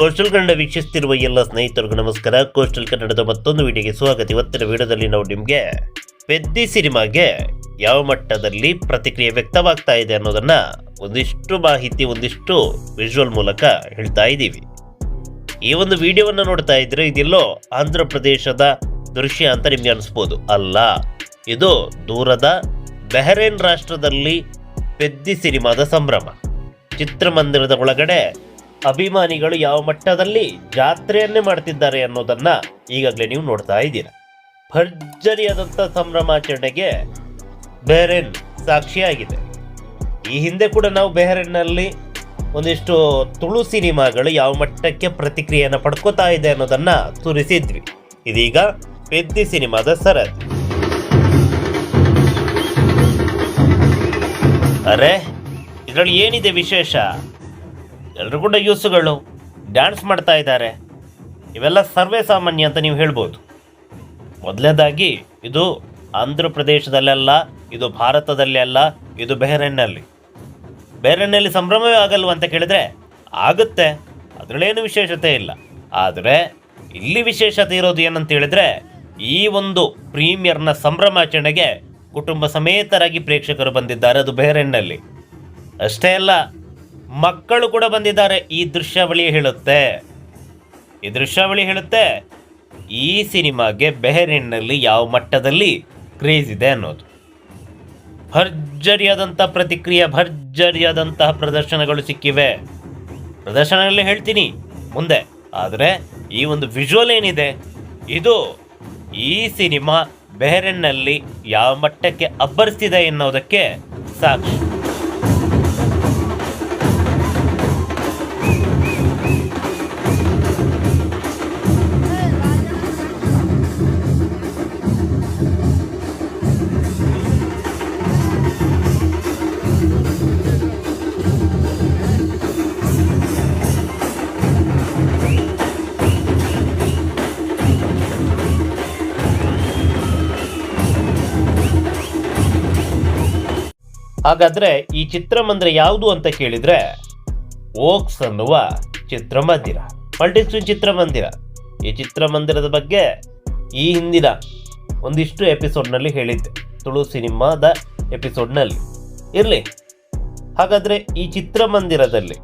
Coastal Kannada ವೀಕ್ಷಿಸುತ್ತಿರುವ ಎಲ್ಲ ಸ್ನೇಹಿತರಿಗೂ ನಮಸ್ಕಾರ. ಕೋಸ್ಟಲ್ ಕನ್ನಡದ ಮತ್ತೊಂದು ವಿಡಿಯೋಗೆ ಸ್ವಾಗತ. ಇವತ್ತಿನ ವಿಡಿಯೋದಲ್ಲಿ ನಾವು ನಿಮಗೆ ಪೆದ್ದಿ ಸಿನಿಮಾಗೆ ಯಾವ ಮಟ್ಟದಲ್ಲಿ ಪ್ರತಿಕ್ರಿಯೆ ವ್ಯಕ್ತವಾಗ್ತಾ ಇದೆ ಅನ್ನೋದನ್ನ ಒಂದಿಷ್ಟು ಮಾಹಿತಿ, ಒಂದಿಷ್ಟು ವಿಜುವಲ್ ಮೂಲಕ ಹೇಳ್ತಾ ಇದ್ದೀವಿ. ಈ ಒಂದು ವಿಡಿಯೋವನ್ನು ನೋಡ್ತಾ ಇದ್ರೆ ಇದೆಲ್ಲೋ ಆಂಧ್ರ ಪ್ರದೇಶದ ದೃಶ್ಯ ಅಂತ ನಿಮ್ಗೆ ಅನಿಸ್ಬೋದು. ಅಲ್ಲ, ಇದು ದೂರದ ಬಹರೇನ್ ರಾಷ್ಟ್ರದಲ್ಲಿ ಪೆದ್ದಿ ಸಿನಿಮಾದ ಸಂಭ್ರಮ. ಚಿತ್ರಮಂದಿರದ ಒಳಗಡೆ ಅಭಿಮಾನಿಗಳು ಯಾವ ಮಟ್ಟದಲ್ಲಿ ಜಾತ್ರೆಯನ್ನೇ ಮಾಡ್ತಿದ್ದಾರೆ ಅನ್ನೋದನ್ನ ಈಗಾಗಲೇ ನೀವು ನೋಡ್ತಾ ಇದ್ದೀರಾ. ಭರ್ಜರಿಯಾದಂಥ ಸಂಭ್ರಮಾಚರಣೆಗೆ ಬಹರೇನ್ ಸಾಕ್ಷಿಯಾಗಿದೆ. ಈ ಹಿಂದೆ ಕೂಡ ನಾವು ಬಹರೇನ್ನಲ್ಲಿ ಒಂದಿಷ್ಟು ತುಳು ಸಿನಿಮಾಗಳು ಯಾವ ಮಟ್ಟಕ್ಕೆ ಪ್ರತಿಕ್ರಿಯೆಯನ್ನು ಪಡ್ಕೋತಾ ಇದೆ ಅನ್ನೋದನ್ನ ತೋರಿಸಿದ್ವಿ. ಇದೀಗ ಪೆದ್ದಿ ಸಿನಿಮಾದ ಸರದಿ. ಅರೆ, ಇದರಲ್ಲಿ ಏನಿದೆ ವಿಶೇಷ? ಎಲ್ಲರೂ ಕೂಡ ಯೂಸುಗಳು ಡ್ಯಾನ್ಸ್ ಮಾಡ್ತಾ ಇದ್ದಾರೆ. ಇವೆಲ್ಲ ಸರ್ವೇ ಸಾಮಾನ್ಯ ಅಂತ ನೀವು ಹೇಳ್ಬೋದು. ಮೊದಲನೇದಾಗಿ ಇದು ಆಂಧ್ರ ಪ್ರದೇಶದಲ್ಲೆಲ್ಲ, ಇದು ಭಾರತದಲ್ಲಿ ಅಲ್ಲ, ಇದು ಬಹರೇನ್ನಲ್ಲಿ ಸಂಭ್ರಮವೇ ಆಗಲ್ವ ಅಂತ ಕೇಳಿದ್ರೆ ಆಗುತ್ತೆ, ಅದರಲ್ಲೇನು ವಿಶೇಷತೆ ಇಲ್ಲ. ಆದರೆ ಇಲ್ಲಿ ವಿಶೇಷತೆ ಇರೋದು ಏನಂತ ಹೇಳಿದ್ರೆ, ಈ ಒಂದು ಪ್ರೀಮಿಯರ್ನ ಸಂಭ್ರಮಾಚರಣೆಗೆ ಕುಟುಂಬ ಸಮೇತರಾಗಿ ಪ್ರೇಕ್ಷಕರು ಬಂದಿದ್ದಾರೆ. ಅದು ಬಹರೇನ್ನಲ್ಲಿ ಅಷ್ಟೇ ಅಲ್ಲ, ಮಕ್ಕಳು ಕೂಡ ಬಂದಿದ್ದಾರೆ. ಈ ದೃಶ್ಯಾವಳಿ ಹೇಳುತ್ತೆ ಈ ಸಿನಿಮಾಗೆ ಬಹರೇನ್ನಲ್ಲಿ ಯಾವ ಮಟ್ಟದಲ್ಲಿ ಕ್ರೇಜ್ ಇದೆ ಅನ್ನೋದು. ಭರ್ಜರಿಯಾದಂಥ ಪ್ರತಿಕ್ರಿಯೆ, ಭರ್ಜರಿಯಾದಂತಹ ಪ್ರದರ್ಶನಗಳು ಸಿಕ್ಕಿವೆ. ಪ್ರದರ್ಶನದಲ್ಲಿ ಹೇಳ್ತೀನಿ ಮುಂದೆ. ಆದರೆ ಈ ಒಂದು ವಿಜುವಲ್ ಏನಿದೆ, ಇದು ಈ ಸಿನಿಮಾ ಬಹರೇನ್ನಲ್ಲಿ ಯಾವ ಮಟ್ಟಕ್ಕೆ ಅಬ್ಬರಿಸ್ತಿದೆ ಎನ್ನುವುದಕ್ಕೆ ಸಾಕ್ಷಿ. ಹಾಗಾದ್ರೆ ಈ ಚಿತ್ರಮಂದಿರ ಯಾವುದು ಅಂತ ಕೇಳಿದ್ರೆ, ಓಕ್ಸ್ ಅನ್ನುವ ಚಿತ್ರಮಂದಿರ, ಮಲ್ಟಿಸ್ಕ್ರೀನ್ ಚಿತ್ರಮಂದಿರ. ಈ ಚಿತ್ರಮಂದಿರದ ಬಗ್ಗೆ ಈ ಹಿಂದಿನ ಒಂದಿಷ್ಟು ಎಪಿಸೋಡ್ನಲ್ಲಿ ಹೇಳಿದ್ದೆ, ತುಳು ಸಿನಿಮಾದ ಎಪಿಸೋಡ್ನಲ್ಲಿ. ಇರಲಿ, ಹಾಗಾದ್ರೆ ಈ ಚಿತ್ರಮಂದಿರದಲ್ಲಿ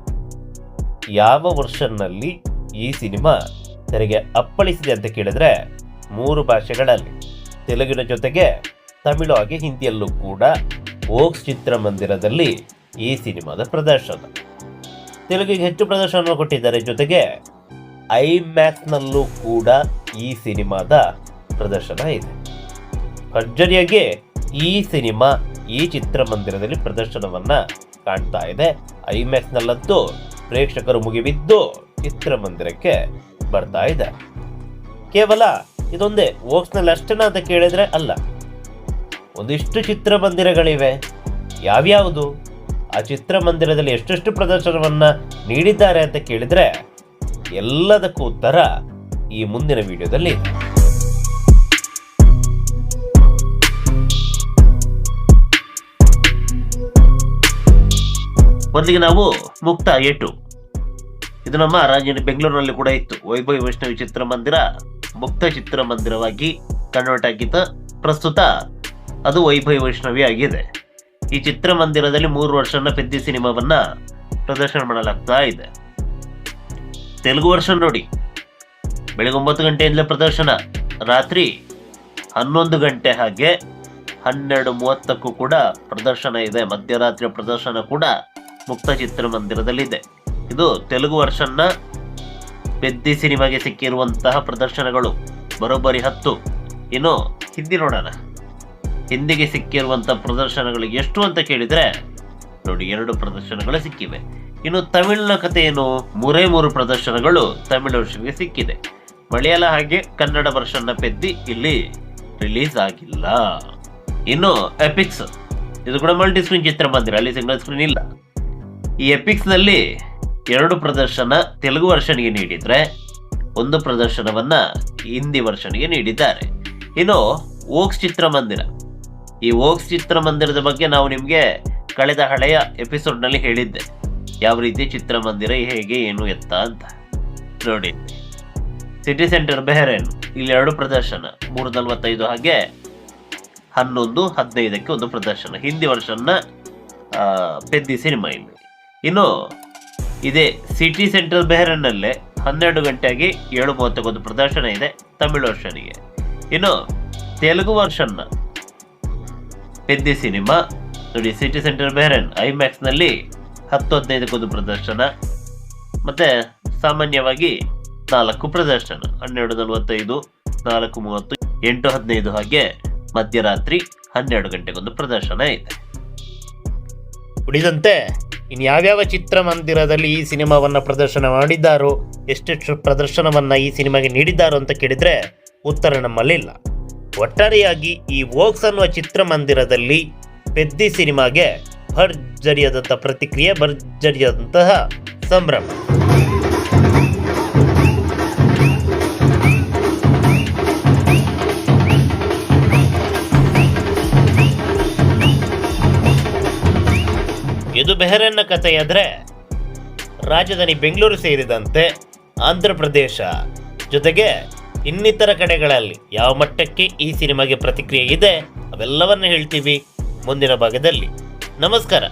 ಯಾವ ವರ್ಷನ್ನಲ್ಲಿ ಈ ಸಿನಿಮಾ ತೆರೆಗೆ ಅಪ್ಪಳಿಸಿದೆ ಅಂತ ಕೇಳಿದ್ರೆ 3 ಭಾಷೆಗಳಲ್ಲಿ, ತೆಲುಗಿನ ಜೊತೆಗೆ ತಮಿಳು ಹಾಗೆ ಹಿಂದಿಯಲ್ಲೂ ಕೂಡ ಓಕ್ಸ್ ಚಿತ್ರಮಂದಿರದಲ್ಲಿ ಈ ಸಿನಿಮಾದ ಪ್ರದರ್ಶನ. ತೆಲುಗಿಗೆ ಹೆಚ್ಚು ಪ್ರದರ್ಶನ ಕೊಟ್ಟಿದ್ದಾರೆ. ಜೊತೆಗೆ ಐಮ್ಯಾಕ್ಸ್ನಲ್ಲೂ ಕೂಡ ಈ ಸಿನಿಮಾದ ಪ್ರದರ್ಶನ ಇದೆ. ಭರ್ಜರಿಯಾಗಿ ಈ ಸಿನಿಮಾ ಈ ಚಿತ್ರಮಂದಿರದಲ್ಲಿ ಪ್ರದರ್ಶನವನ್ನ ಕಾಣ್ತಾ ಇದೆ. ಐಮ್ಯಾಕ್ಸ್ನಲ್ಲಂತೂ ಪ್ರೇಕ್ಷಕರು ಮುಗಿಬಿದ್ದು ಚಿತ್ರಮಂದಿರಕ್ಕೆ ಬರ್ತಾ ಇದೆ. ಕೇವಲ ಇದೊಂದೇ ಓಕ್ಸ್ನಲ್ಲಿ ಅಷ್ಟೇನಾ ಅಂತ ಕೇಳಿದ್ರೆ ಅಲ್ಲ, ಒಂದಿಷ್ಟು ಚಿತ್ರಮಂದಿರಗಳಿವೆ. ಯಾವ್ಯಾವುದು, ಆ ಚಿತ್ರಮಂದಿರದಲ್ಲಿ ಎಷ್ಟೆಷ್ಟು ಪ್ರದರ್ಶನವನ್ನ ನೀಡಿದ್ದಾರೆ ಅಂತ ಕೇಳಿದ್ರೆ ಎಲ್ಲದಕ್ಕೂ ಉತ್ತರ ಈ ಮುಂದಿನ ವಿಡಿಯೋದಲ್ಲಿ. ಮೊದಲಿಗೆ ನಾವು ಮುಕ್ತ A2, ಇದು ನಮ್ಮ ರಾಜಧಾನಿ ಬೆಂಗಳೂರಿನಲ್ಲಿ ಕೂಡ ಇತ್ತು. ವೈಭವ್ ವೈಷ್ಣವಿ ಚಿತ್ರಮಂದಿರ ಮುಕ್ತ ಚಿತ್ರಮಂದಿರವಾಗಿ ಕನ್ವರ್ಟ್ ಆಗಿತ್ತು. ಪ್ರಸ್ತುತ ಅದು ವೈಭವ್ ವೈಷ್ಣವಿ ಆಗಿದೆ. ಈ ಚಿತ್ರಮಂದಿರದಲ್ಲಿ 3 ವರ್ಷನ ಪೆದ್ದಿ ಸಿನಿಮಾವನ್ನ ಪ್ರದರ್ಶನ ಮಾಡಲಾಗ್ತಾ ಇದೆ. ತೆಲುಗು ವರ್ಷ ನೋಡಿ, ಬೆಳಗ್ಗೆ 9 ಗಂಟೆಯಿಂದಲೇ ಪ್ರದರ್ಶನ, ರಾತ್ರಿ 11 ಗಂಟೆ ಹಾಗೆ 12:30ಕ್ಕೂ ಕೂಡ ಪ್ರದರ್ಶನ ಇದೆ. ಮಧ್ಯರಾತ್ರಿ ಪ್ರದರ್ಶನ ಕೂಡ ಮುಕ್ತ ಚಿತ್ರಮಂದಿರದಲ್ಲಿದೆ. ಇದು ತೆಲುಗು ವರ್ಷನ್ನ ಪೆದ್ದಿ ಸಿನಿಮಾಗೆ ಸಿಕ್ಕಿರುವಂತಹ ಪ್ರದರ್ಶನಗಳು ಬರೋಬ್ಬರಿ 10. ಇನ್ನು ಹಿಂದಿ ನೋಡೋಣ. ಹಿಂದಿಗೆ ಸಿಕ್ಕಿರುವಂಥ ಪ್ರದರ್ಶನಗಳು ಎಷ್ಟು ಅಂತ ಕೇಳಿದರೆ ನೋಡಿ, 2 ಪ್ರದರ್ಶನಗಳು ಸಿಕ್ಕಿವೆ. ಇನ್ನು ತಮಿಳಿನ ಕಥೆ ಏನು, 3 ಪ್ರದರ್ಶನಗಳು ತಮಿಳು ವರ್ಷನ್ಗೆ ಸಿಕ್ಕಿದೆ. ಮಲಯಾಳ ಹಾಗೆ ಕನ್ನಡ ವರ್ಷನ್ನ ಪೆದ್ದಿ ಇಲ್ಲಿ ರಿಲೀಸ್ ಆಗಿಲ್ಲ. ಇನ್ನು ಎಪಿಕ್ಸ್, ಇದು ಕೂಡ ಮಲ್ಟಿ ಸ್ಕ್ರೀನ್ ಚಿತ್ರಮಂದಿರ, ಅಲ್ಲಿ ಸಿಂಗಲ್ ಸ್ಕ್ರೀನ್ ಇಲ್ಲ. ಈ ಎಪಿಕ್ಸ್ನಲ್ಲಿ 2 ಪ್ರದರ್ಶನ ತೆಲುಗು ವರ್ಷನ್ಗೆ ನೀಡಿದ್ರೆ 1 ಪ್ರದರ್ಶನವನ್ನ ಹಿಂದಿ ವರ್ಷನ್ಗೆ ನೀಡಿದ್ದಾರೆ. ಇನ್ನು ಓಕ್ಸ್ ಚಿತ್ರಮಂದಿರ, ಈ ಓಕ್ಸ್ ಚಿತ್ರಮಂದಿರದ ಬಗ್ಗೆ ನಾವು ನಿಮಗೆ ಕಳೆದ ಹಳೆಯ ಎಪಿಸೋಡ್ನಲ್ಲಿ ಹೇಳಿದ್ದೆ, ಯಾವ ರೀತಿ ಚಿತ್ರಮಂದಿರ ಹೇಗೆ ಏನು ಎತ್ತ ಅಂತ. ನೋಡಿ, ಸಿಟಿ ಸೆಂಟರ್ ಬೆಹರೇನ್ ಇಲ್ಲಿ 2 ಪ್ರದರ್ಶನ, 3:45 ಹಾಗೆ 11:15 ಒಂದು ಪ್ರದರ್ಶನ. ಹಿಂದಿ ವರ್ಷನ್ನ ಪೆದ್ದಿ ಸಿನಿಮಾ ಇಲ್ಲಿ. ಇನ್ನು ಇದೇ ಸಿಟಿ ಸೆಂಟರ್ ಬೆಹರೇನ್ನಲ್ಲೇ 12 ಗಂಟೆಗೆ 7:30 ಒಂದು ಪ್ರದರ್ಶನ ಇದೆ ತಮಿಳು ವರ್ಷನಿಗೆ. ಇನ್ನು ತೆಲುಗು ವರ್ಷನ್ನ ಪೆದ್ದಿ ಸಿನಿಮಾ ನೋಡಿ, ಸಿಟಿ ಸೆಂಟರ್ ಬೆಹರೇನ್ ಐಮ್ಯಾಕ್ಸ್ನಲ್ಲಿ 10:15 ಒಂದು ಪ್ರದರ್ಶನ. ಮತ್ತೆ ಸಾಮಾನ್ಯವಾಗಿ 4 ಪ್ರದರ್ಶನ, 12:45, 4:30, 8:15 ಹಾಗೆ ಮಧ್ಯರಾತ್ರಿ 12 ಗಂಟೆಗೊಂದು ಪ್ರದರ್ಶನ ಇದೆ. ಉಳಿದಂತೆ ಇನ್ಯಾವ್ಯಾವ ಚಿತ್ರಮಂದಿರದಲ್ಲಿ ಈ ಸಿನಿಮಾವನ್ನು ಪ್ರದರ್ಶನ ಮಾಡಿದ್ದಾರೋ, ಎಷ್ಟೆಷ್ಟು ಪ್ರದರ್ಶನವನ್ನು ಈ ಸಿನಿಮಾಗೆ ನೀಡಿದ್ದಾರೋ ಅಂತ ಕೇಳಿದರೆ ಉತ್ತರ ನಮ್ಮಲ್ಲಿಲ್ಲ. ಒಟ್ಟಾರೆಯಾಗಿ ಈ ವೋಕ್ಸ್ ಅನ್ನುವ ಚಿತ್ರಮಂದಿರದಲ್ಲಿ ಪೆದ್ದಿ ಸಿನಿಮಾಗೆ ಭರ್ಜರಿಯಾದಂಥ ಪ್ರತಿಕ್ರಿಯೆ, ಭರ್ಜರಿಯಾದಂತಹ ಸಂಭ್ರಮ. ಇದು ಬೆಹರೇನ್ನ ಕಥೆಯಾದರೆ ರಾಜಧಾನಿ ಬೆಂಗಳೂರು ಸೇರಿದಂತೆ ಆಂಧ್ರ ಪ್ರದೇಶ ಜೊತೆಗೆ ಇನ್ನಿತರ ಕಡೆಗಳಲ್ಲಿ ಯಾವ ಮಟ್ಟಕ್ಕೆ ಈ ಸಿನಿಮಾಗೆ ಪ್ರತಿಕ್ರಿಯೆ ಇದೆ ಅವೆಲ್ಲವನ್ನು ಹೇಳ್ತೀವಿ ಮುಂದಿನ ಭಾಗದಲ್ಲಿ. ನಮಸ್ಕಾರ.